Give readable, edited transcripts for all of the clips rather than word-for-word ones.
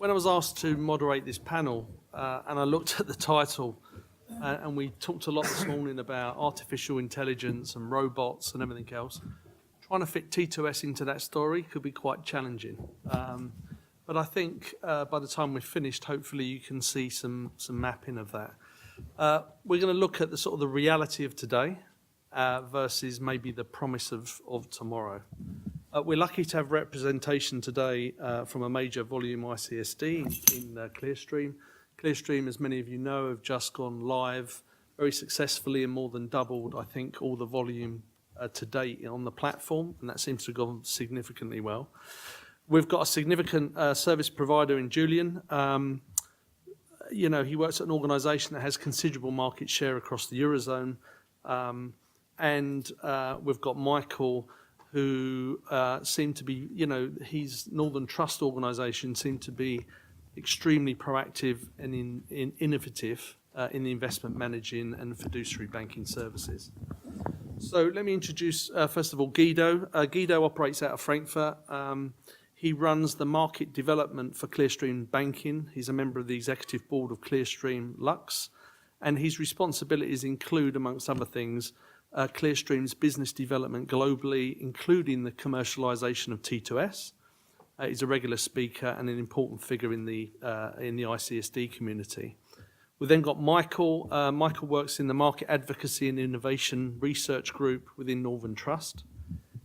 when I was asked to moderate this panel, and I looked at the title, and we talked a lot this morning about artificial intelligence and robots and everything else, trying to fit T2S into that story could be quite challenging. But I think by the time we're finished, hopefully you can see some mapping of that. We're going to look at the sort of the reality of today versus maybe the promise of tomorrow. We're lucky to have representation today from a major volume ICSD in Clearstream. Clearstream, as many of you know, have just gone live very successfully and more than doubled, I think, all the volume to date on the platform, and that seems to have gone significantly well. We've got a significant service provider in Julian. You know, he works at an organisation that has considerable market share across the Eurozone. And we've got Michael, who seemed to be, you know, his Northern Trust organisation seemed to be extremely proactive and innovative in the investment managing and fiduciary banking services. So let me introduce, first of all, Guido. Guido operates out of Frankfurt. He runs the market development for Clearstream Banking. He's a member of the executive board of Clearstream Lux, and his responsibilities include, amongst other things, Clearstream's business development globally, including the commercialisation of T2S. He's a regular speaker and an important figure in the ICSD community. We've then got Michael. Michael works in the Market Advocacy and Innovation Research Group within Northern Trust.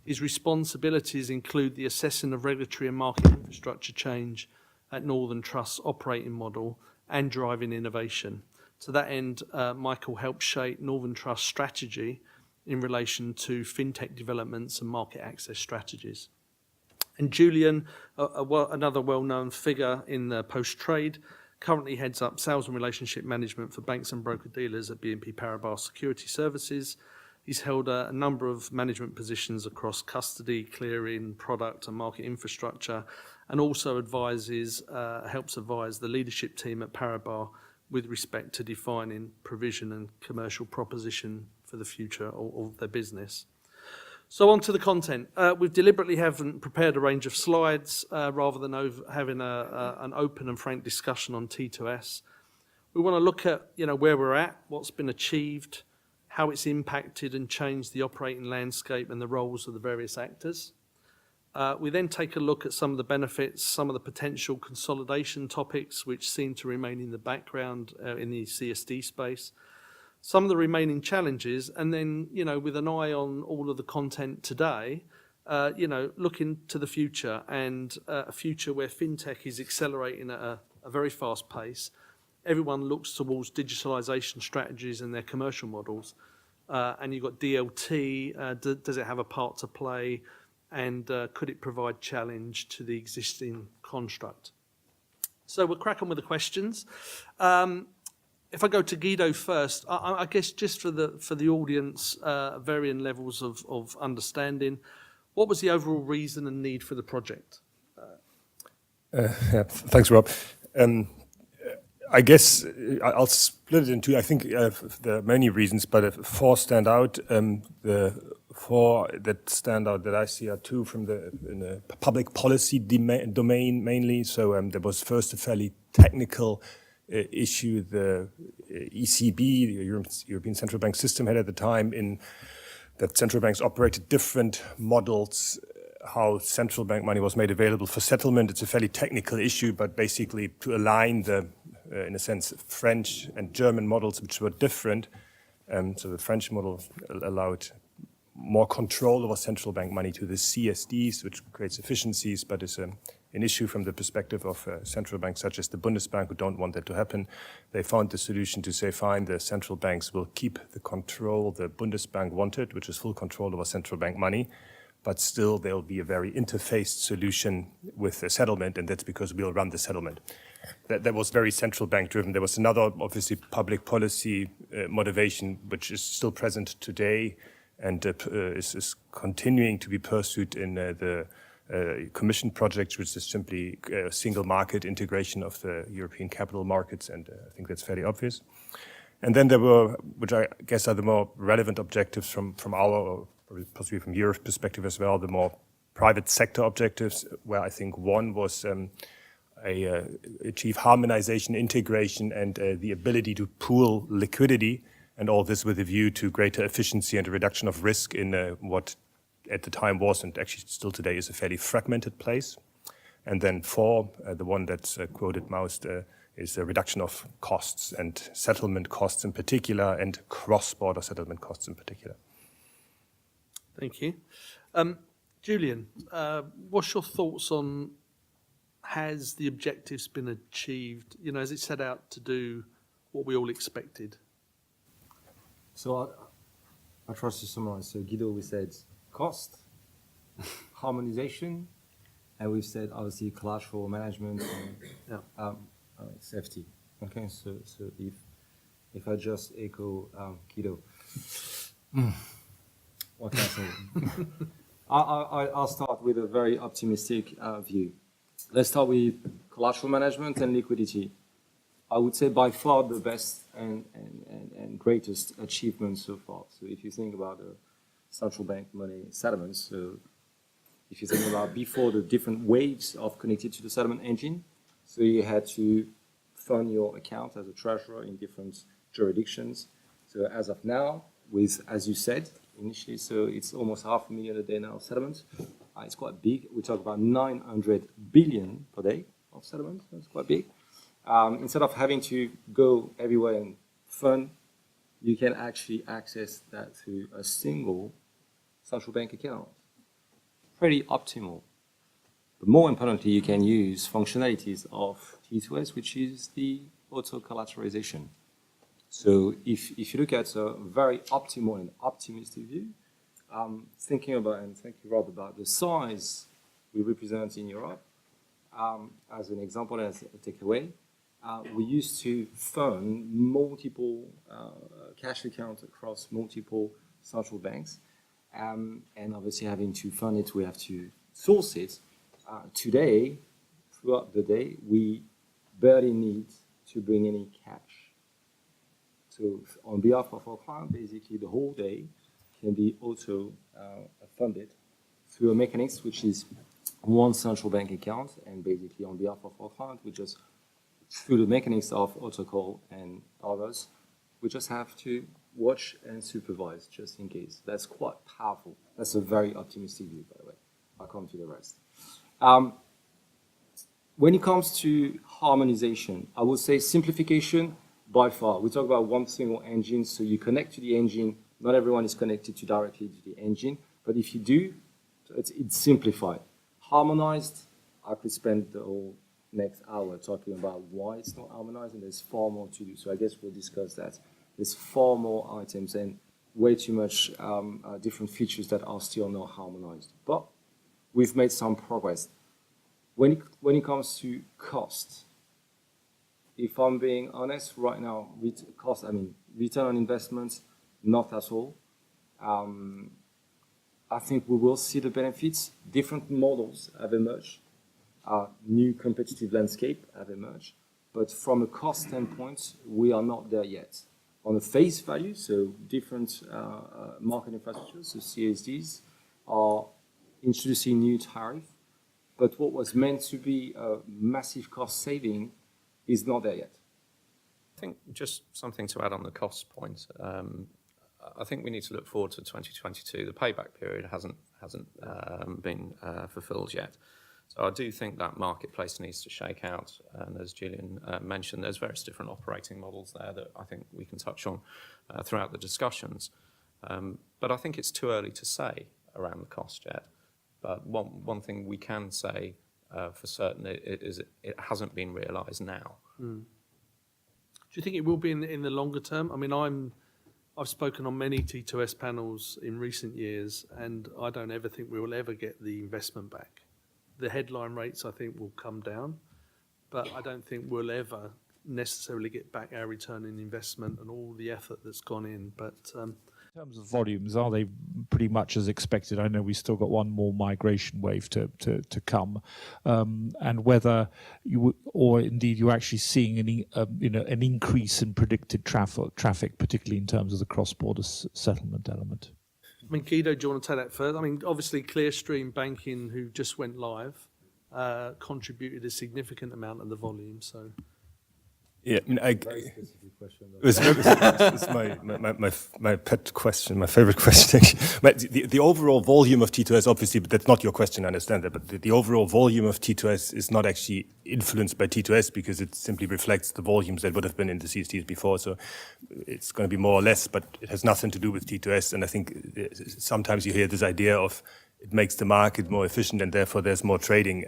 His responsibilities include the assessing of regulatory and market infrastructure change at Northern Trust's operating model and driving innovation. To that end, Michael helped shape Northern Trust's strategy in relation to fintech developments and market access strategies. And Julian, another well-known figure in the post-trade, currently heads up sales and relationship management for banks and broker-dealers at BNP Paribas Security Services. He's held a number of management positions across custody, clearing, product and market infrastructure, and also helps advise the leadership team at Paribas with respect to defining provision and commercial proposition for the future of their business. So on to the content. We deliberately haven't prepared a range of slides rather than having an open and frank discussion on T2S. We want to look at, you know, where we're at, what's been achieved, how it's impacted and changed the operating landscape and the roles of the various actors. We then take a look at some of the benefits, some of the potential consolidation topics which seem to remain in the background in the CSD space, some of the remaining challenges, and then, you know, with an eye on all of the content today, you know, looking to the future and a future where fintech is accelerating at a very fast pace. Everyone looks towards digitalisation strategies and their commercial models. And you've got DLT, does it have a part to play? And could it provide challenge to the existing construct? So we'll crack on with the questions. If I go to Guido first, I guess just for the audience, varying levels of understanding, what was the overall reason and need for the project? Yeah, thanks, Rob. I guess I'll split it in two. I think there are many reasons, but four stand out. The four that stand out that I see are two from in the public policy domain mainly. So there was first a fairly technical issue the ECB, the European Central Bank System, had at the time in that central banks operated different models, how central bank money was made available for settlement. It's a fairly technical issue, but basically to align the, in a sense, French and German models, which were different. So the French model allowed more control over central bank money to the CSDs, which creates efficiencies, but is an issue from the perspective of central banks such as the Bundesbank, who don't want that to happen. They found the solution to say, fine, the central banks will keep the control the Bundesbank wanted, which is full control over central bank money, but still there will be a very interfaced solution with the settlement, and that's because we'll run the settlement. That was very central bank driven. There was another, obviously, public policy motivation, which is still present today and is continuing to be pursued in the Commission project, which is simply a single market integration of the European capital markets, and I think that's fairly obvious. And then there were, which I guess are the more relevant objectives from our, or possibly from Europe's perspective as well, the more private sector objectives, where I think one was achieve harmonization, integration, and the ability to pool liquidity, and all this with a view to greater efficiency and a reduction of risk in what at the time was, and actually still today is, a fairly fragmented place. And then 4, the one that's quoted most, is a reduction of costs and settlement costs in particular, and cross-border settlement costs in particular. Thank you. Julian, what's your thoughts on, has the objectives been achieved? You know, has it set out to do what we all expected? So I'll try to summarize. So Guido, we said cost, harmonization, and we've said obviously collateral management and safety. Okay, so if I just echo Guido, what can I say? I'll start with a very optimistic view. Let's start with collateral management and liquidity. I would say by far the best and greatest achievement so far. So if you think about the central bank money settlements, so if you think about before the different waves of connected to the settlement engine, so you had to fund your account as a treasurer in different jurisdictions. So as of now, with, as you said initially, so it's almost 500,000 a day now settlements. It's quite big. We talk about 900 billion per day of settlements. That's quite big. Instead of having to go everywhere and fund, you can actually access that through a single central bank account. Pretty optimal. But more importantly, you can use functionalities of T2S, which is the auto collateralization. So if you look at a very optimal and optimistic view, thinking about, and thank you, Rob, about the size we represent in Europe, as an example, as a takeaway, we used to fund multiple cash accounts across multiple central banks. And obviously having to fund it, we have to source it. Today, throughout the day, we barely need to bring any cash. So on behalf of our client, basically the whole day can be auto funded through a mechanism which is one central bank account, and basically on behalf of our client, we just, through the mechanism of auto call and others, we just have to watch and supervise just in case. That's quite powerful. That's a very optimistic view, by the way. I'll come to the rest. When it comes to harmonization, I would say simplification by far. We talk about one single engine, so you connect to the engine. Not everyone is connected to directly to the engine, but if you do, it's simplified. Harmonized, I could spend the whole next hour talking about why it's not harmonized, and there's far more to do. So I guess we'll discuss that. There's far more items and way too much different features that are still not harmonized. But we've made some progress. When it comes to cost, if I'm being honest, right now, return on investments, not at all. I think we will see the benefits. Different models have emerged. New competitive landscape have emerged. But from a cost standpoint, we are not there yet. On a face value, so different market infrastructures, so CSDs, are introducing new tariff. But what was meant to be a massive cost saving is not there yet. I think just something to add on the cost point. I think we need to look forward to 2022. The payback period hasn't been fulfilled yet. So I do think that marketplace needs to shake out. And as Julian mentioned, there's various different operating models there that I think we can touch on throughout the discussions. But I think it's too early to say around the cost yet. But one thing we can say for certain is it hasn't been realised now. Mm. Do you think it will be in the longer term? I mean, I've spoken on many T2S panels in recent years, and I don't ever think we will ever get the investment back. The headline rates, I think, will come down, but I don't think we'll ever necessarily get back our return in investment and all the effort that's gone in. But in terms of volumes, are they pretty much as expected? I know we still got one more migration wave to come, and whether you or indeed you're actually seeing an increase in predicted traffic, particularly in terms of the cross-border settlement element. I mean, Guido, do you want to take that further? I mean, obviously, Clearstream Banking, who just went live, contributed a significant amount of the volume. So Yeah, I mean, Very specific question. it's my pet question, my favorite question. Actually. But the overall volume of T2S, obviously, but that's not your question, I understand that, but the overall volume of T2S is not actually influenced by T2S because it simply reflects the volumes that would have been in the CSDs before. So it's going to be more or less, but it has nothing to do with T2S. And I think sometimes you hear this idea of it makes the market more efficient and therefore there's more trading.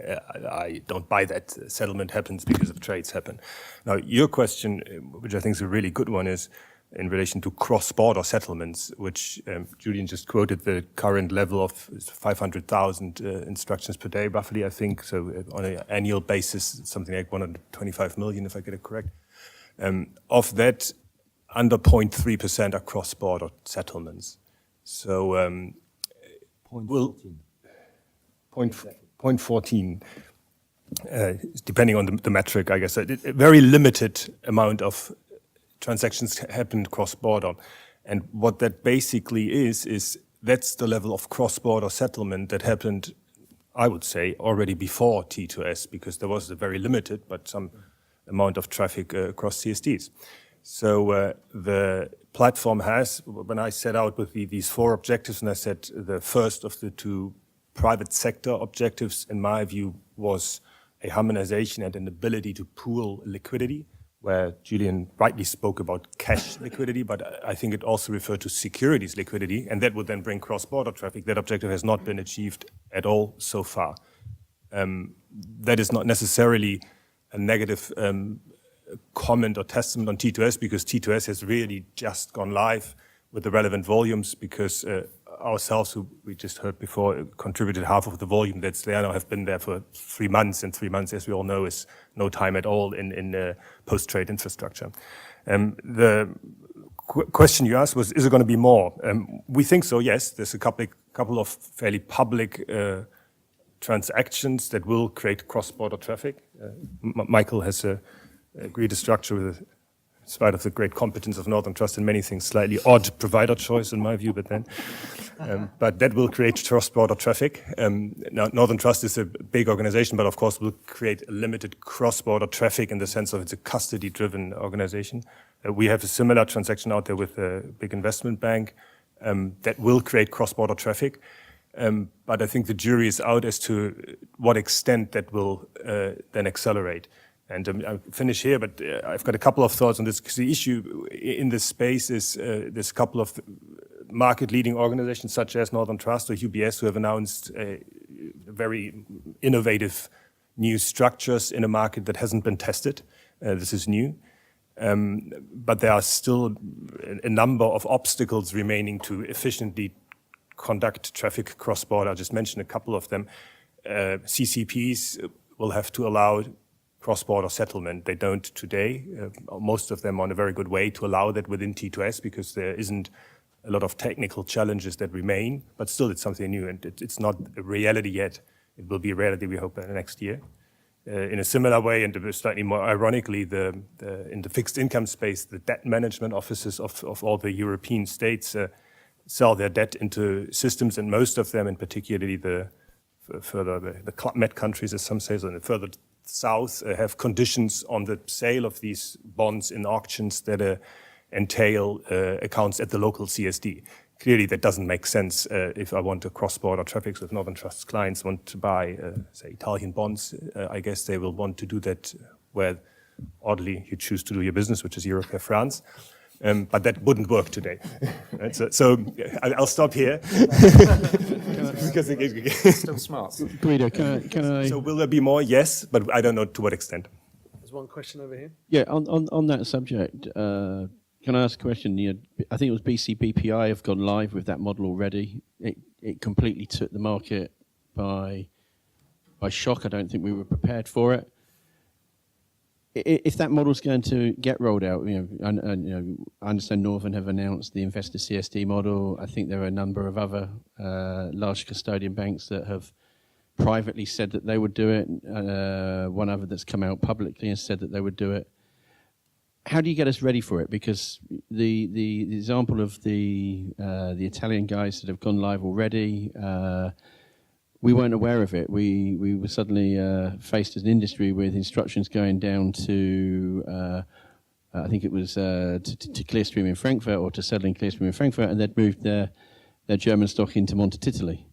I don't buy that. Settlement happens because of trades happen. Now, your question, which I think is a really good one, is in relation to cross-border settlements, which Julian just quoted the current level of 500,000 instructions per day, roughly, I think. So on an annual basis, something like 125 million, if I get it correct. Of that, under 0.3% are cross-border settlements. So will 0.14, depending on the metric, I guess. A very limited amount of transactions happen cross-border. And what that basically is that's the level of cross-border settlement that happened, I would say, already before T2S, because there was a very limited, but some amount of traffic across CSDs. So the platform has, when I set out with these four objectives, and I said the first of the two private sector objectives, in my view, was a harmonization and an ability to pool liquidity, where Julian rightly spoke about cash liquidity, but I think it also referred to securities liquidity, and that would then bring cross-border traffic. That objective has not been achieved at all so far. That is not necessarily a negative comment or testament on T2S, because T2S has really just gone live with the relevant volumes, because ourselves, who we just heard before, contributed half of the volume that's there now, have been there for 3 months, and 3 months, as we all know, is no time at all in post-trade infrastructure. The question you asked was, is it going to be more? We think so, yes. There's a couple of fairly public transactions that will create cross-border traffic. Michael has agreed a structure with, in spite of the great competence of Northern Trust in many things, slightly odd provider choice in my view, but that will create cross-border traffic. Now, Northern Trust is a big organization, but of course will create a limited cross-border traffic in the sense of it's a custody-driven organization. We have a similar transaction out there with a big investment bank that will create cross-border traffic. But I think the jury is out as to what extent that will then accelerate. And I'll finish here, but I've got a couple of thoughts on this, because the issue in this space is there's a couple of market-leading organizations such as Northern Trust or UBS who have announced very innovative new structures in a market that hasn't been tested. This is new. But there are still a number of obstacles remaining to efficiently conduct traffic cross-border. I just mentioned a couple of them. CCPs will have to allow cross-border settlement. They don't today. Most of them are on a very good way to allow that within T2S, because there isn't a lot of technical challenges that remain, but still it's something new, and it's not a reality yet. It will be a reality, we hope, next year. In a similar way, and slightly more ironically, in the fixed income space, the debt management offices of all the European states sell their debt into systems, and most of them, and particularly the Club Med countries, as some say, so the further south, have conditions on the sale of these bonds in auctions that entail accounts at the local CSD. Clearly, that doesn't make sense if I want to cross-border traffic. So if Northern Trust's clients want to buy, say, Italian bonds, I guess they will want to do that where, oddly, you choose to do your business, which is Europe or France. But that wouldn't work today. Right? So I'll stop here. Because Still smart. Guido, can I? So will there be more? Yes, but I don't know to what extent. there's one question over here. Yeah, on that subject, can I ask a question? I think it was BCBPI have gone live with that model already. It completely took the market by shock. I don't think we were prepared for it. If that model's going to get rolled out, I understand Northern have announced the investor CSD model. I think there are a number of other large custodian banks that have privately said that they would do it. One other that's come out publicly and said that they would do it. How do you get us ready for it? Because the example of the Italian guys that have gone live already, we weren't aware of it. We were suddenly faced as an industry with instructions going down to, I think it was to Clearstream in Frankfurt, or to settle in Clearstream in Frankfurt, and they'd moved their German stock into Monte Titoli.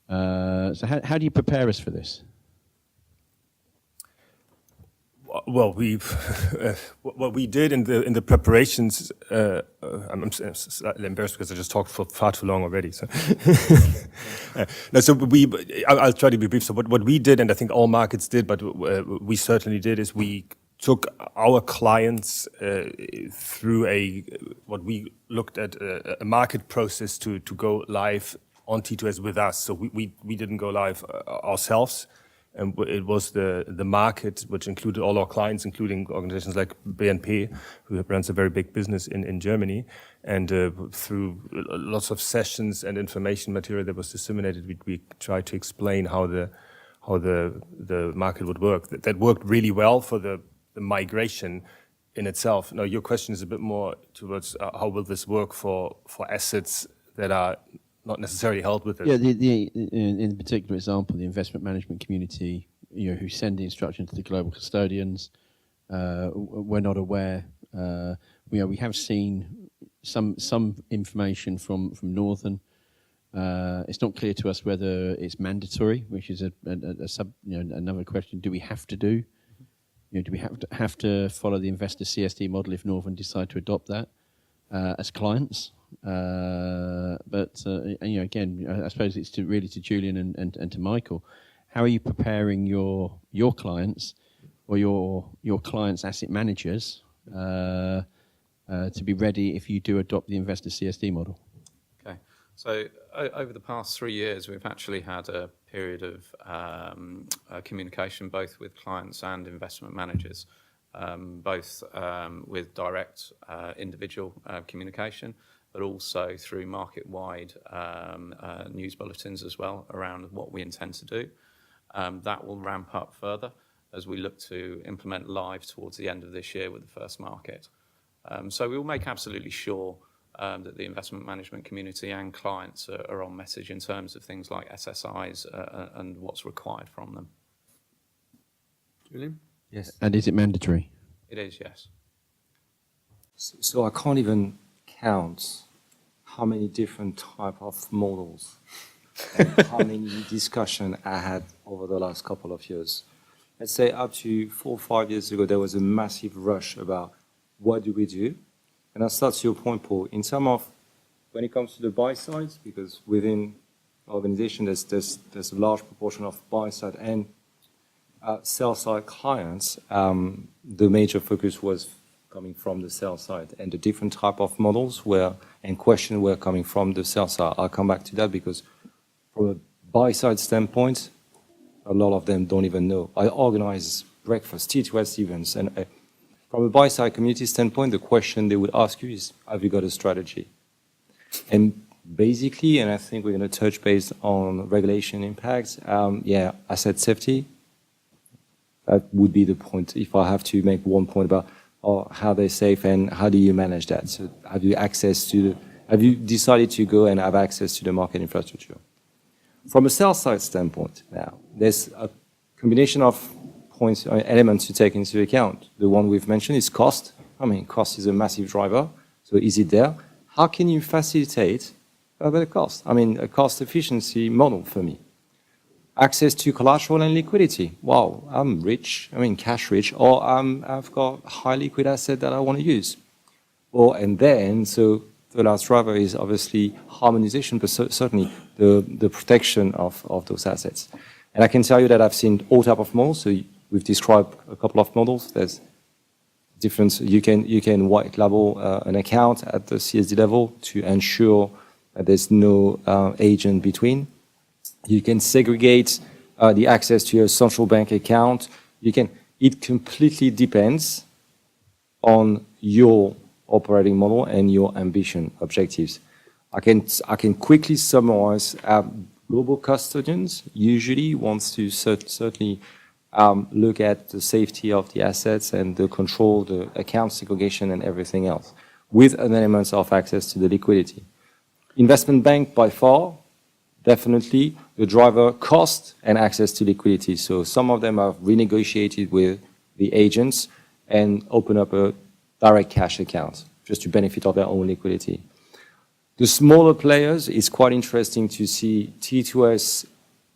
So how do you prepare us for this? Well, what we did in the preparations. I'm slightly embarrassed because I just talked for far too long already. So, no, so I'll try to be brief. So what we did, and I think all markets did, but we certainly did, is we took our clients through what we looked at a market process to go live on T2S with us. So we didn't go live ourselves. And it was the market, which included all our clients, including organizations like BNP, who runs a very big business in Germany. And through lots of sessions and information material that was disseminated, we tried to explain how the market would work. That worked really well for the migration in itself. Now, your question is a bit more towards how will this work for assets that are not necessarily held with it. Yeah, in the particular example, the investment management community, who send the instruction to the global custodians, we're not aware. We have seen some information from Northern. It's not clear to us whether it's mandatory, which is another question. Do we have to do? Do we have to follow the investor CSD model if Northern decide to adopt that as clients? But again, I suppose it's really to Julian and to Michael. How are you preparing your clients or your clients' asset managers to be ready if you do adopt the investor CSD model? Okay, so over the past 3 years, we've actually had a period of communication both with clients and investment managers, both with direct individual communication, but also through market-wide news bulletins as well around what we intend to do. That will ramp up further as we look to implement live towards the end of this year with the first market. So we will make absolutely sure that the investment management community and clients are on message in terms of things like SSIs and what's required from them. Julian? Yes. And is it mandatory? It is, yes. So I can't even count how many different type of models and how many discussion I had over the last couple of years. Let's say up to 4 or 5 years ago, there was a massive rush about what do we do? And I'll start to your point, Paul, in terms of when it comes to the buy side, because within organization there's a large proportion of buy side and sell side clients. The major focus was coming from the sell side, and the different type of models and questions were coming from the sell side. I'll come back to that because from a buy side standpoint, a lot of them don't even know. I organize breakfast, T2S events, and from a buy side community standpoint, the question they would ask you is, have you got a strategy? And basically, and I think we're going to touch base on regulation impacts, asset safety. That would be the point if I have to make one point about how they're safe and how do you manage that. So have you decided to go and have access to the market infrastructure? From a sell side standpoint now, there's a combination of points or elements to take into account. The one we've mentioned is cost. I mean, cost is a massive driver. So is it there? How can you facilitate a better cost? I mean, a cost efficiency model for me. Access to collateral and liquidity. Wow, I'm rich, cash rich, or I've got high liquid asset that I want to use. And then, so the last driver is obviously harmonization, but certainly the protection of those assets. And I can tell you that I've seen all type of models. So we've described a couple of models. There's different, you can white label an account at the CSD level to ensure that there's no agent between. You can segregate the access to your central bank account. It completely depends on your operating model and your ambition objectives. I can quickly summarize. Global custodians usually wants to certainly look at the safety of the assets and the control, the account segregation and everything else, with an element of access to the liquidity. Investment bank, by far, definitely the driver cost and access to liquidity. So some of them have renegotiated with the agents and open up a direct cash account just to benefit of their own liquidity. The smaller players, it's quite interesting to see T2S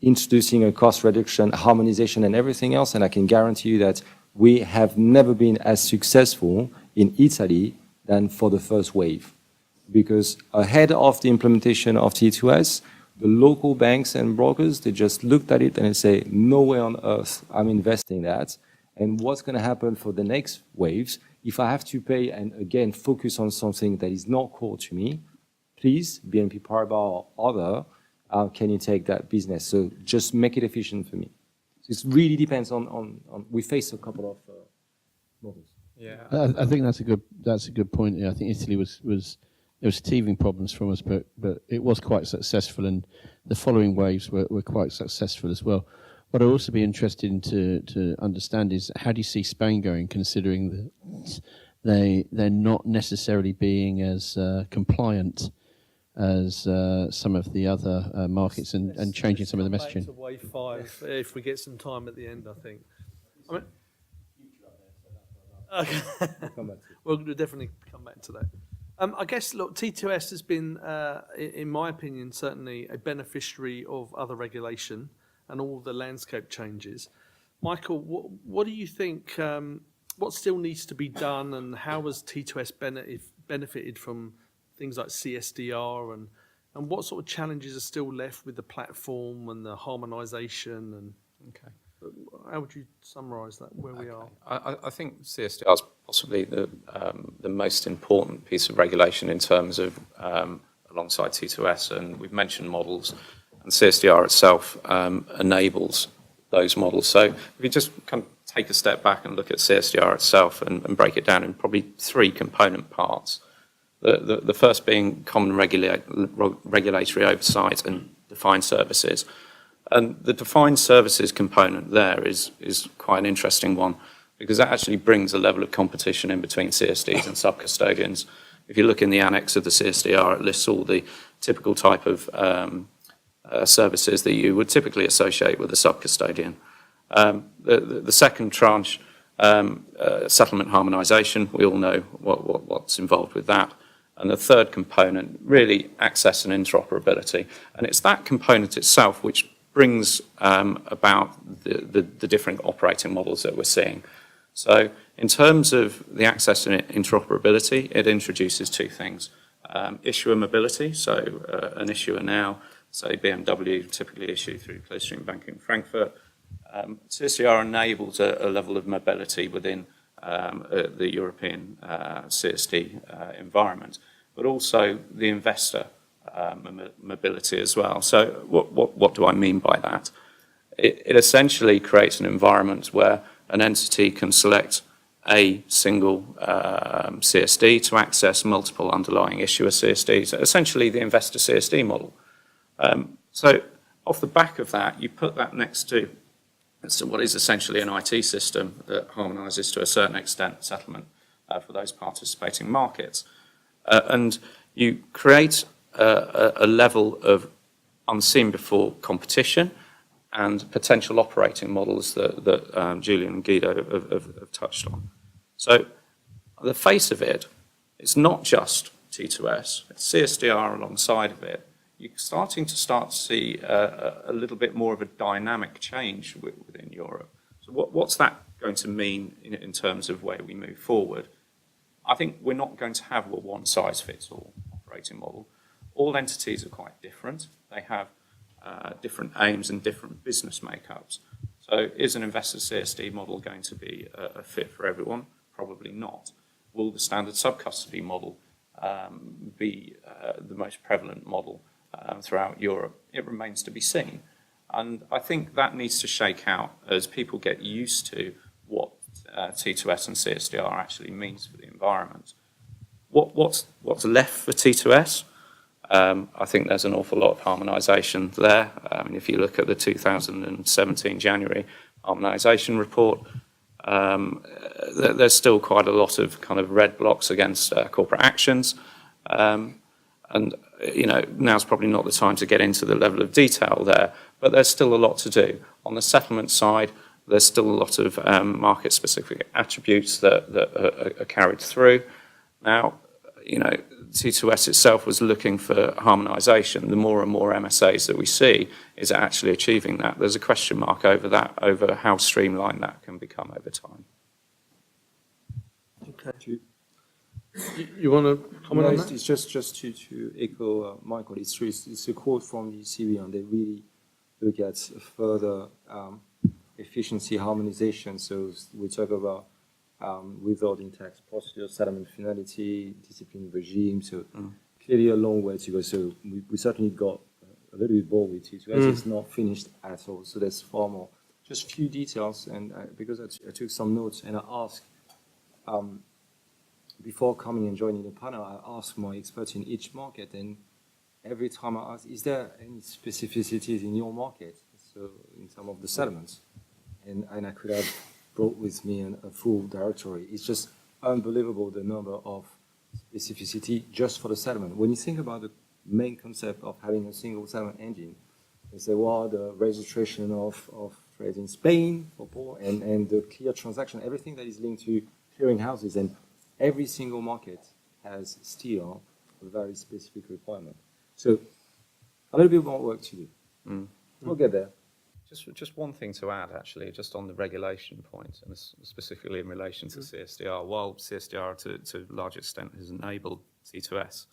introducing a cost reduction, harmonization and everything else, and I can guarantee you that we have never been as successful in Italy than for the first wave. Because ahead of the implementation of T2S, the local banks and brokers, they just looked at it and they say, no way on earth I'm investing that. And what's going to happen for the next waves, if I have to pay and again focus on something that is not core to me, please, BNP Paribas or other, can you take that business? So just make it efficient for me. So it really depends on we face a couple of models. Yeah. I think that's a good point. Yeah, I think Italy was there was teething problems from us, but it was quite successful, and the following waves were quite successful as well. What I'd also be interested in to understand is how do you see Spain going, considering that they're not necessarily being as compliant as some of the other markets and changing some of the Come back messaging. to wave 5 if we get some time at the end, I think. I mean, okay. We'll definitely come back to that. I guess, look, T2S has been, in my opinion, certainly a beneficiary of other regulation and all the landscape changes. Michael, what do you think, what still needs to be done, and how has T2S benefited from things like CSDR, and what sort of challenges are still left with the platform and the harmonisation, and Okay. how would you summarise that, where we are? I think CSDR is possibly the most important piece of regulation in terms of alongside T2S, and we've mentioned models, and CSDR itself enables those models. So if you just kind of take a step back and look at CSDR itself and break it down in probably 3 component parts. The first being common regulatory oversight and defined services. And the defined services component there is quite an interesting one, because that actually brings a level of competition in between CSDs and sub-custodians. If you look in the annex of the CSDR, it lists all the typical type of services that you would typically associate with a sub-custodian. The second tranche, settlement harmonisation, we all know what's involved with that. And the third component, really access and interoperability. And it's that component itself which brings about the different operating models that we're seeing. So in terms of the access and interoperability, it introduces 2 things. Issuer mobility, so an issuer now, say BMW, typically issued through Clearstream Bank in Frankfurt. CSDR enables a level of mobility within the European CSD environment, but also the investor mobility as well. So what do I mean by that? It essentially creates an environment where an entity can select a single CSD to access multiple underlying issuer CSDs, essentially the investor CSD model. So off the back of that, you put that next to what is essentially an IT system that harmonises to a certain extent settlement for those participating markets. And you create a level of unseen before competition and potential operating models that Julian and Guido have touched on. So the face of it, it's not just T2S, it's CSDR alongside of it. You're starting to see a little bit more of a dynamic change within Europe. So what's that going to mean in terms of where we move forward? I think we're not going to have a one-size-fits-all operating model. All entities are quite different. They have different aims and different business makeups. So is an investor CSD model going to be a fit for everyone? Probably not. Will the standard sub-custody model be the most prevalent model throughout Europe? It remains to be seen. And I think that needs to shake out as people get used to what T2S and CSDR actually means for the environment. What's left for T2S? I think there's an awful lot of harmonisation there. If you look at the 2017 January harmonisation report, there's still quite a lot of kind of red blocks against corporate actions. And, now's probably not the time to get into the level of detail there, but there's still a lot to do. On the settlement side, there's still a lot of market-specific attributes that are carried through. Now, T2S itself was looking for harmonisation. The more and more MSAs that we see is actually achieving that. There's a question mark over that, over how streamlined that can become over time. Okay. You want to comment on that? It's just to echo Michael. It's true. It's a quote from the ECB, and they really look at further efficiency harmonization. So we talk about withholding tax procedure, settlement finality, discipline regime. So clearly a long way to go. So we certainly got a little bit bored with T2S. It's not finished at all. So there's far more. Just a few details, and because I took some notes and I asked, before coming and joining the panel, I asked my experts in each market, and every time I asked, is there any specificities in your market? So in terms of the settlements, and I could have brought with me a full directory. It's just unbelievable the number of specificity just for the settlement. When you think about the main concept of having a single settlement engine, they say, well, the registration of trades in Spain for Paul and the clear transaction, everything that is linked to clearing houses, and every single market has still a very specific requirement. So a little bit more work to do. We'll get there. Just one thing to add, actually, just on the regulation point, and specifically in relation to CSDR. While CSDR to a large extent has enabled T2S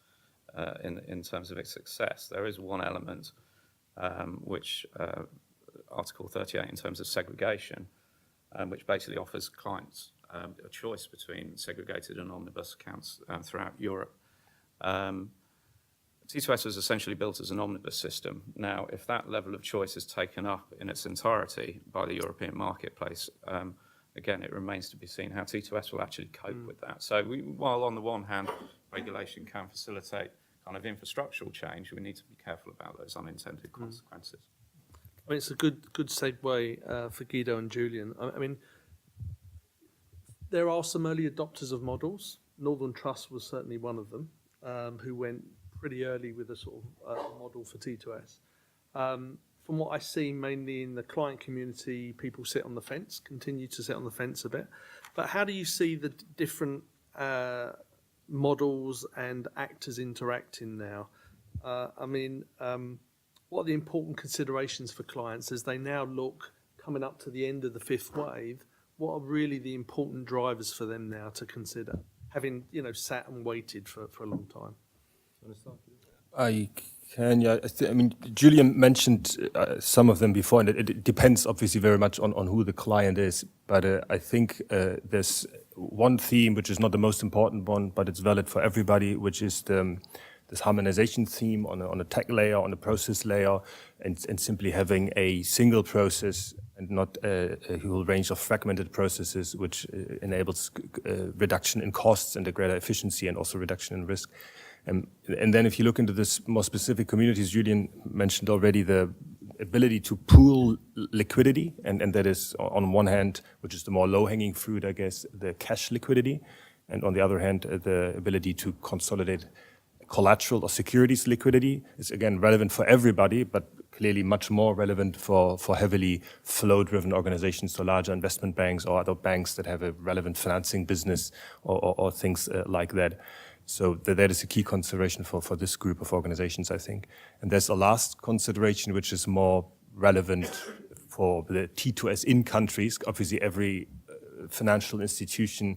in terms of its success, there is one element which Article 38 in terms of segregation, which basically offers clients a choice between segregated and omnibus accounts throughout Europe. T2S was essentially built as an omnibus system. Now, if that level of choice is taken up in its entirety by the European marketplace, again, it remains to be seen how T2S will actually cope with that. So while on the one hand, regulation can facilitate kind of infrastructural change, we need to be careful about those unintended consequences. I mean, it's a good segue for Guido and Julian. I mean, there are some early adopters of models. Northern Trust was certainly one of them, who went pretty early with a sort of model for T2S. From what I see, mainly in the client community, people sit on the fence, continue to sit on the fence a bit. But how do you see the different models and actors interacting now? I mean, what are the important considerations for clients as they now look coming up to the end of the fifth wave? What are really the important drivers for them now to consider, having sat and waited for a long time? I can, yeah. I mean, Julian mentioned some of them before, and it depends obviously very much on who the client is. But I think there's one theme which is not the most important one, but it's valid for everybody, which is this harmonization theme on a tech layer, on a process layer, and simply having a single process and not a whole range of fragmented processes, which enables reduction in costs and a greater efficiency and also reduction in risk. And then if you look into this more specific communities, Julian mentioned already the ability to pool liquidity, and that is on one hand, which is the more low-hanging fruit, I guess, the cash liquidity, and on the other hand, the ability to consolidate collateral or securities liquidity is again relevant for everybody, but clearly much more relevant for heavily flow-driven organizations, so larger investment banks or other banks that have a relevant financing business or things like that. So that is a key consideration for this group of organizations, I think. And there's a last consideration which is more relevant for the T2S in countries. Obviously, every financial institution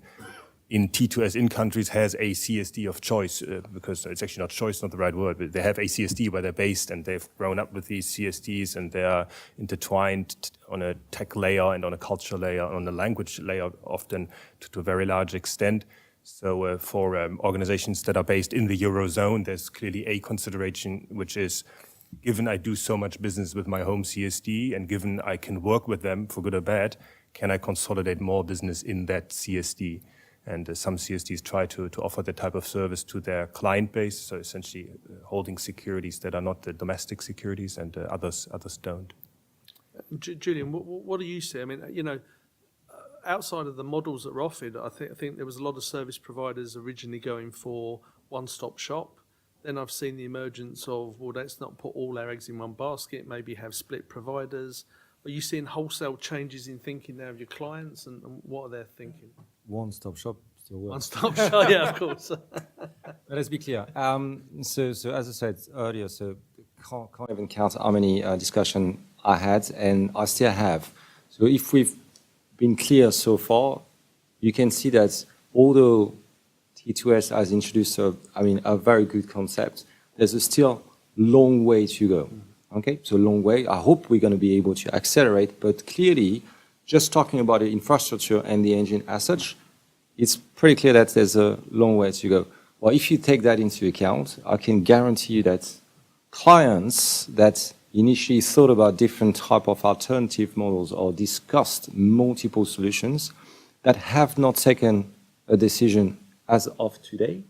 in T2S in countries has a CSD of choice, because it's actually not choice, not the right word, but they have a CSD where they're based and they've grown up with these CSDs and they are intertwined on a tech layer and on a culture layer, on a language layer, often to a very large extent. So for organizations that are based in the Eurozone, there's clearly a consideration, which is, given I do so much business with my home CSD and given I can work with them for good or bad, can I consolidate more business in that CSD? And some CSDs try to offer that type of service to their client base, so essentially holding securities that are not the domestic securities, and others don't. Julian, what do you see? I mean, outside of the models that were offered, I think there was a lot of service providers originally going for one-stop shop. Then I've seen the emergence of, well, let's not put all our eggs in one basket, maybe have split providers. Are you seeing wholesale changes in thinking now of your clients, and what are they thinking? One-stop shop still works. One-stop shop, yeah, of course. But let's be clear. So as I said earlier, so Can't even count how many discussion I had, and I still have. So if we've been clear so far, you can see that although T2S has introduced a very good concept, there's a still long way to go. Okay, so long way. I hope we're going to be able to accelerate, but clearly, just talking about the infrastructure and the engine as such, it's pretty clear that there's a long way to go. Well, if you take that into account, I can guarantee you that clients that initially thought about different type of alternative models or discussed multiple solutions that have not taken a decision as of today,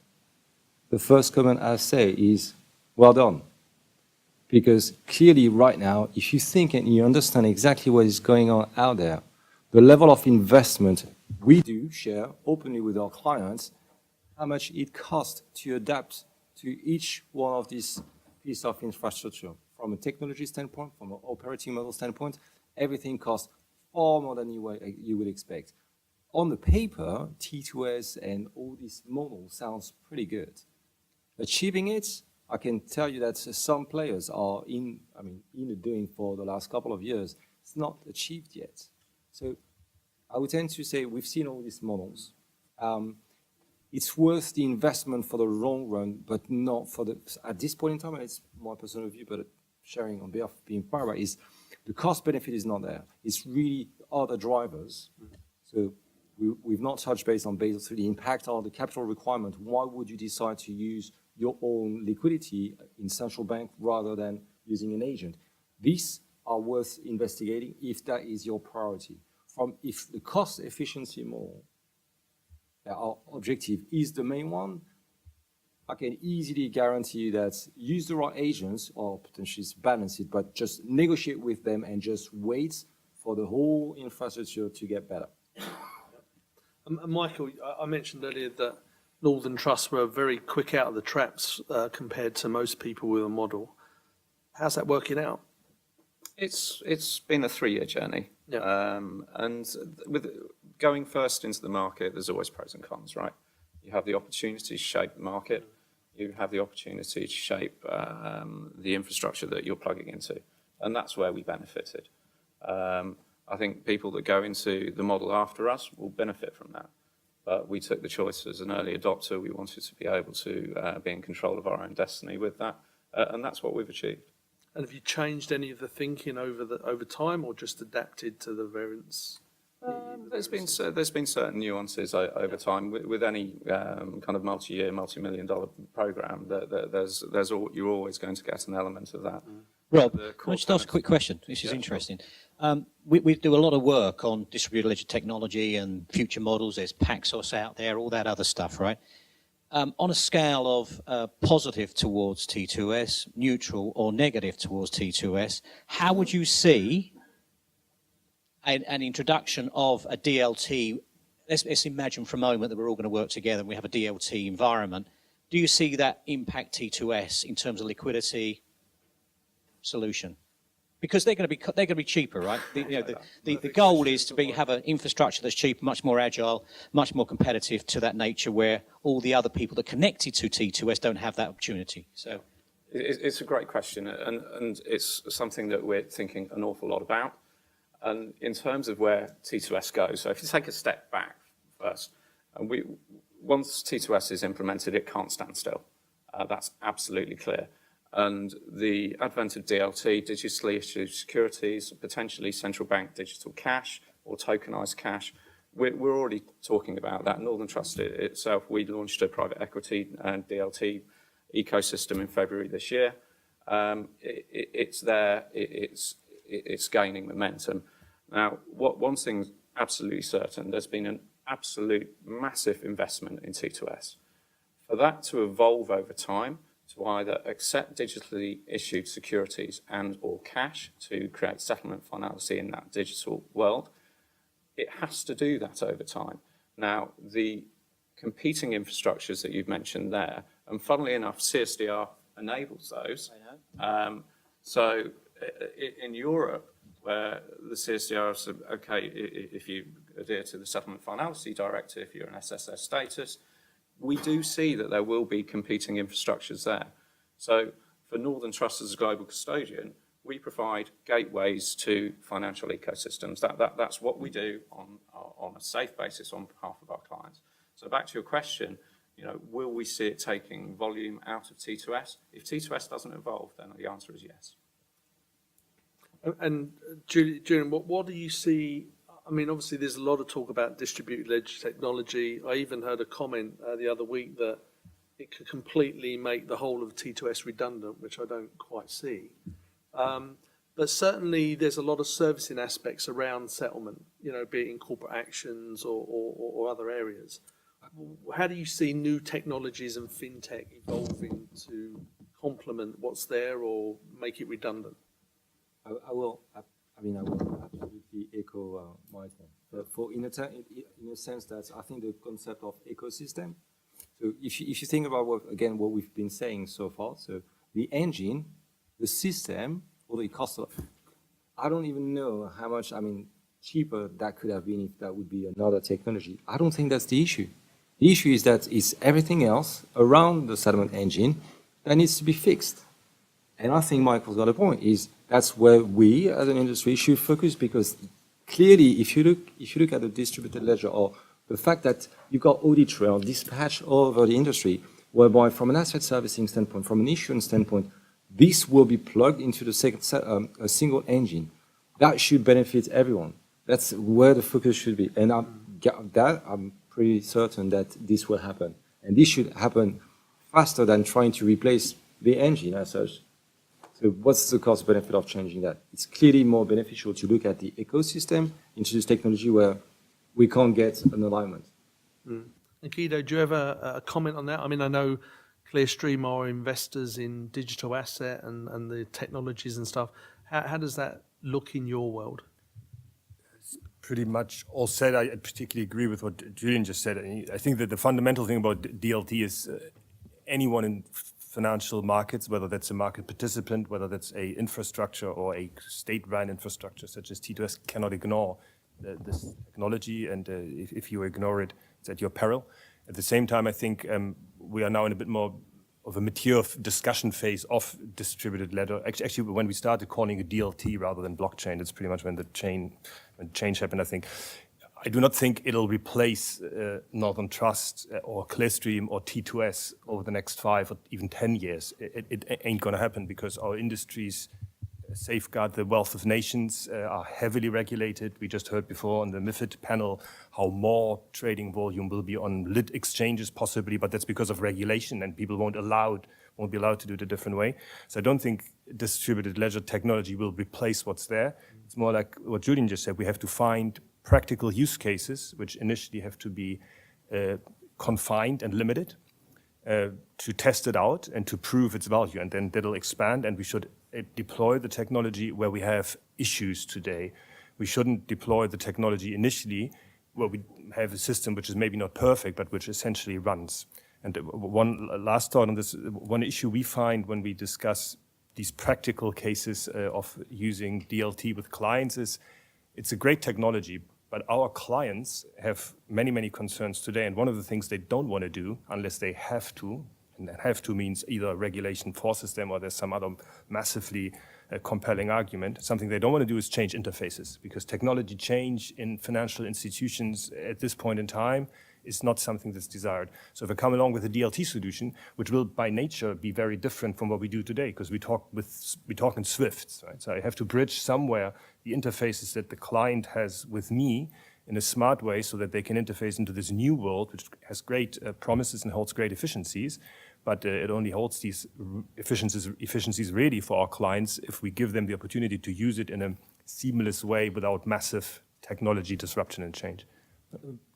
the first comment I say is, well done. Because clearly right now, if you think and you understand exactly what is going on out there, the level of investment we do share openly with our clients, how much it costs to adapt to each one of these pieces of infrastructure. From a technology standpoint, from an operating model standpoint, everything costs far more than you would expect. On the paper, T2S and all these models sounds pretty good. Achieving it, I can tell you that some players are in the doing for the last couple of years. It's not achieved yet. So I would tend to say we've seen all these models. It's worth the investment for the long run, but not for at this point in time, and it's my personal view, but sharing on behalf of being part of it, is the cost benefit is not there. It's really other drivers. So we've not touched base on Basel III, the impact on the capital requirement. Why would you decide to use your own liquidity in central bank rather than using an agent? These are worth investigating if that is your priority. If the cost efficiency model, our objective is the main one, I can easily guarantee you that use the right agents or potentially balance it, but just negotiate with them and just wait for the whole infrastructure to get better. And Michael, I mentioned earlier that Northern Trust were very quick out of the traps compared to most people with a model. How's that working out? It's been a 3-year journey. Yeah. And with going first into the market, there's always pros and cons, right? You have the opportunity to shape the market. You have the opportunity to shape the infrastructure that you're plugging into. And that's where we benefited. I think people that go into the model after us will benefit from that. But we took the choice as an early adopter. We wanted to be able to be in control of our own destiny with that. And that's what we've achieved. And have you changed any of the thinking over time, or just adapted to the variants? There's been certain nuances over time with any kind of multi-year, multi-million-dollar program. You're always going to get an element of that. Rob, can I just ask a quick question? This is interesting. We do a lot of work on distributed ledger technology and future models. There's Paxos out there, all that other stuff, right? On a scale of positive towards T2S, neutral or negative towards T2S, how would you see an introduction of a DLT? Let's imagine for a moment that we're all going to work together and we have a DLT environment. Do you see that impact T2S in terms of liquidity solution? Because they're going to be cheaper, right? The goal is to have an infrastructure that's cheaper, much more agile, much more competitive to that nature, where all the other people that are connected to T2S don't have that opportunity. So, it's a great question, and it's something that we're thinking an awful lot about. And in terms of where T2S goes, so if you take a step back first, and once T2S is implemented, it can't stand still. That's absolutely clear. And the advent of DLT, digitally issued securities, potentially central bank digital cash or tokenized cash, we're already talking about that. Northern Trust itself, we launched a private equity and DLT ecosystem in February this year. It's there, it's gaining momentum. Now, one thing's absolutely certain, there's been an absolute massive investment in T2S. For that to evolve over time, to either accept digitally issued securities and or cash to create settlement finality in that digital world, it has to do that over time. Now, the competing infrastructures that you've mentioned there And funnily enough, CSDR enables those. So in Europe, where the CSDR said, okay, if you adhere to the Settlement Finality Directive, if you're an SSS status, we do see that there will be competing infrastructures there. So for Northern Trust as a global custodian, we provide gateways to financial ecosystems. That's what we do on a safe basis on behalf of our clients. So back to your question, will we see it taking volume out of T2S? If T2S doesn't evolve, then the answer is yes. And Julian, what do you see? I mean, obviously, there's a lot of talk about distributed ledger technology. I even heard a comment the other week that it could completely make the whole of T2S redundant, which I don't quite see. But certainly, there's a lot of servicing aspects around settlement, be it in corporate actions or other areas. How do you see new technologies and fintech evolving to complement what's there or make it redundant? I will absolutely echo Michael. In a sense that I think the concept of ecosystem. So if you think about what we've been saying so far, so the engine, the system, or the cost of, I don't even know how much cheaper that could have been if that would be another technology. I don't think that's the issue. The issue is that it's everything else around the settlement engine that needs to be fixed. And I think Michael's got a point, is that's where we as an industry should focus, because clearly if you look at the distributed ledger or the fact that you've got audit trail dispatch all over the industry, whereby from an asset servicing standpoint, from an issuance standpoint, this will be plugged into the a single engine. That should benefit everyone. That's where the focus should be. And I'm pretty certain that this will happen. And this should happen faster than trying to replace the engine as such. So what's the cost benefit of changing that? It's clearly more beneficial to look at the ecosystem, introduce technology where we can't get an alignment. And Guido, do you have a comment on that? I mean, I know Clearstream are investors in digital asset and the technologies and stuff. How does that look in your world? Pretty much all said. I particularly agree with what Julian just said. I think that the fundamental thing about DLT is anyone in financial markets, whether that's a market participant, whether that's a infrastructure or a state-run infrastructure such as T2S, cannot ignore this technology, and if you ignore it, it's at your peril. At the same time, I think we are now in a bit more of a mature discussion phase of distributed ledger. Actually, when we started calling it DLT rather than blockchain, that's pretty much when change happened, I think. I do not think it'll replace Northern Trust or Clearstream or T2S over the next 5 or even 10 years. It ain't going to happen, because our industries safeguard the wealth of nations, are heavily regulated. We just heard before on the MiFID panel how more trading volume will be on lit exchanges possibly, but that's because of regulation, and people won't be allowed to do it a different way. So I don't think distributed ledger technology will replace what's there. It's more like what Julian just said. We have to find practical use cases, which initially have to be confined and limited, to test it out and to prove its value, and then that'll expand, and we should deploy the technology where we have issues today. We shouldn't deploy the technology initially where we have a system which is maybe not perfect, but which essentially runs. And one last thought on this, one issue we find when we discuss these practical cases of using DLT with clients is it's a great technology, but our clients have many, many concerns today. And one of the things they don't want to do unless they have to, and have to means either regulation forces them or there's some other massively compelling argument. Something they don't want to do is change interfaces, because technology change in financial institutions at this point in time is not something that's desired. So if I come along with a DLT solution, which will by nature be very different from what we do today, because we talk in Swifts, right? So I have to bridge somewhere the interfaces that the client has with me in a smart way so that they can interface into this new world, which has great promises and holds great efficiencies, but it only holds these efficiencies really for our clients if we give them the opportunity to use it in a seamless way without massive technology disruption and change.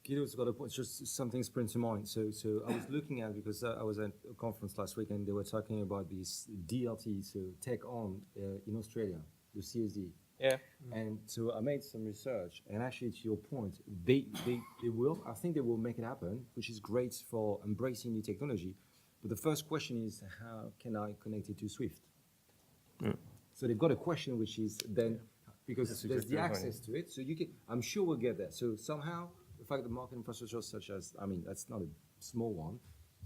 Guido's got a point, just something springs to mind. So I was looking at, because I was at a conference last week and they were talking about this DLT, so tech on in Australia, the CSD. Yeah. And so I made some research, and actually to your point, I think they will make it happen, which is great for embracing new technology. But the first question is, how can I connect it to SWIFT? So they've got a question which is then, because there's the access to it, so you can, I'm sure we'll get there. So somehow, the fact that market infrastructure such as, I mean, that's not a small one,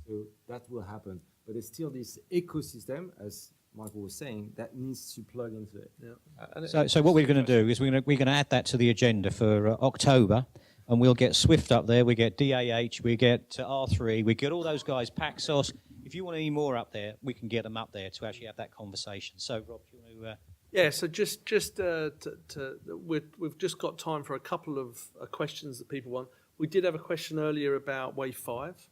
so that will happen. But there's still this ecosystem, as Michael was saying, that needs to plug into it. So what we're going to do is we're going to add that to the agenda for October, and we'll get SWIFT up there, we get DAH, we get R3, we get all those guys, Paxos. If you want any more up there, we can get them up there to actually have that conversation. So, Rob, do you want to... Yeah, so we've just got time for a couple of questions that people want. We did have a question earlier about Wave 5.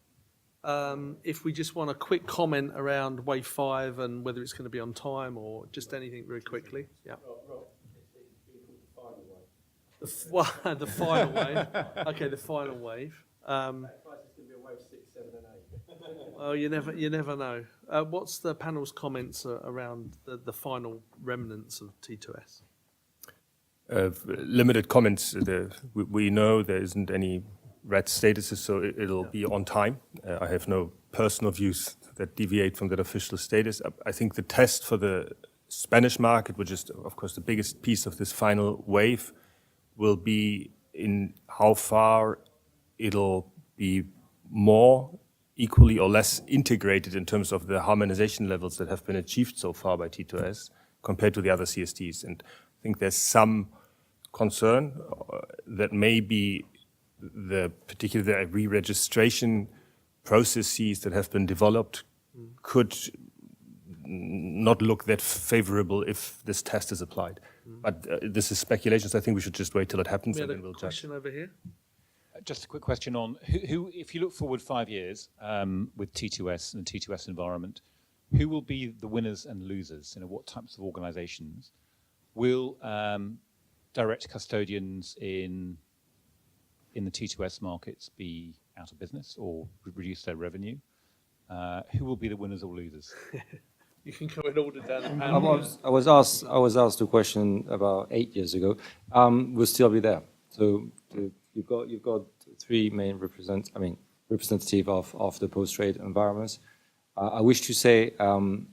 If we just want a quick comment around Wave 5 and whether it's going to be on time or just anything very quickly. Yeah. The final wave. Okay, the final wave. Well, you never know. What's the panel's comments around the final remnants of T2S? Limited comments. We know there isn't any red statuses, so it'll be on time. I have no personal views that deviate from that official status. I think the test for the Spanish market, which is, of course, the biggest piece of this final wave, will be in how far it'll be more equally or less integrated in terms of the harmonization levels that have been achieved so far by T2S compared to the other CSDs. And I think there's some concern that maybe the particular re-registration processes that have been developed could not look that favorable if this test is applied. But this is speculation, so I think we should just wait till it happens and then we'll judge. Question over here. Just a quick question on who if you look forward 5 years with T2S and the T2S environment, who will be the winners and losers? You know, what types of organizations will direct custodians in the T2S markets be out of business or reduce their revenue? Who will be the winners or losers? You can go in order down the panel. I was asked a question about 8 years ago. We'll still be there. So you've got three main representative of the post-trade environments. I wish to say the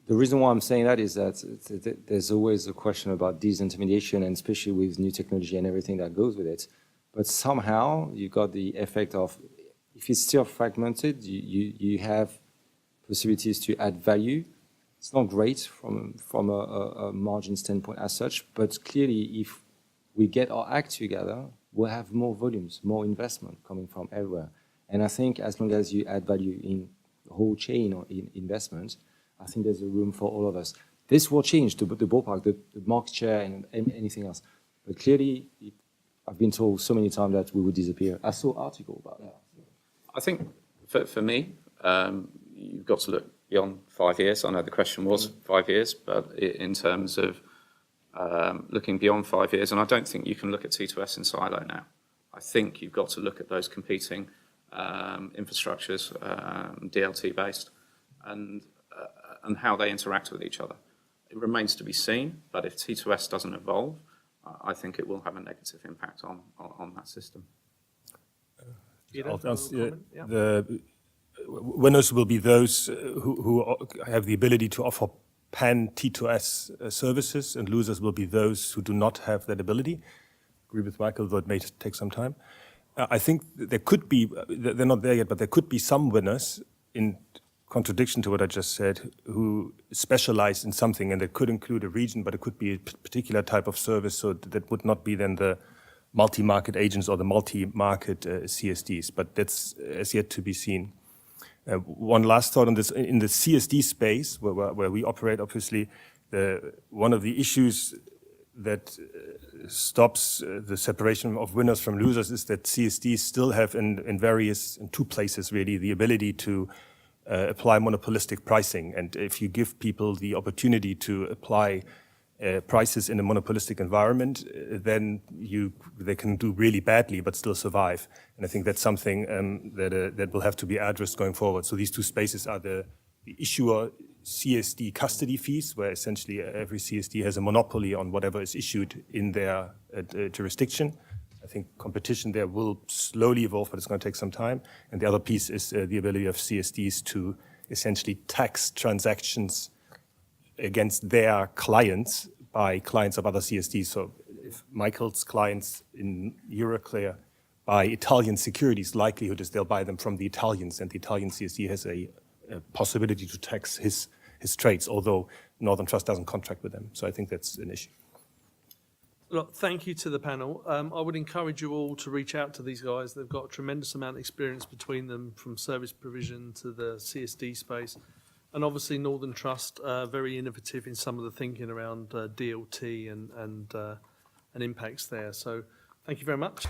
reason why I'm saying that is that there's always a question about disintermediation, and especially with new technology and everything that goes with it. But somehow you've got the effect of, if it's still fragmented, you have possibilities to add value. It's not great from a margin standpoint as such, but clearly if we get our act together, we'll have more volumes, more investment coming from everywhere. And I think as long as you add value in the whole chain or in investment, I think there's a room for all of us. This will change the ballpark, the market share and anything else. But clearly, I've been told so many times that we would disappear. I saw an article about that. I think for me, you've got to look beyond 5 years. I know the question was 5 years, but in terms of looking beyond 5 years, and I don't think you can look at T2S in silo now. I think you've got to look at those competing infrastructures, DLT-based, and how they interact with each other. It remains to be seen, but if T2S doesn't evolve, I think it will have a negative impact on that system. The winners will be those who have the ability to offer pan T2S services, and losers will be those who do not have that ability. Agree with Michael, though it may take some time. I think there could be, they're not there yet, but there could be some winners, in contradiction to what I just said, who specialize in something, and that could include a region, but it could be a particular type of service, so that would not be then the multi-market agents or the multi-market CSDs, but that's as yet to be seen. One last thought on this. In the CSD space, where we operate, obviously, one of the issues that stops the separation of winners from losers is that CSDs still have in two places really, the ability to apply monopolistic pricing. And if you give people the opportunity to apply prices in a monopolistic environment, then they can do really badly but still survive. And I think that's something that will have to be addressed going forward. So these two spaces are the issuer CSD custody fees, where essentially every CSD has a monopoly on whatever is issued in their jurisdiction. I think competition there will slowly evolve, but it's going to take some time. And the other piece is the ability of CSDs to essentially tax transactions against their clients by clients of other CSDs. So if Michael's clients in Euroclear buy Italian securities, likelihood is they'll buy them from the Italians, and the Italian CSD has a possibility to tax his trades, although Northern Trust doesn't contract with them. So I think that's an issue. Look, thank you to the panel. I would encourage you all to reach out to these guys. They've got a tremendous amount of experience between them, from service provision to the CSD space. And obviously Northern Trust, very innovative in some of the thinking around DLT and impacts there. So thank you very much.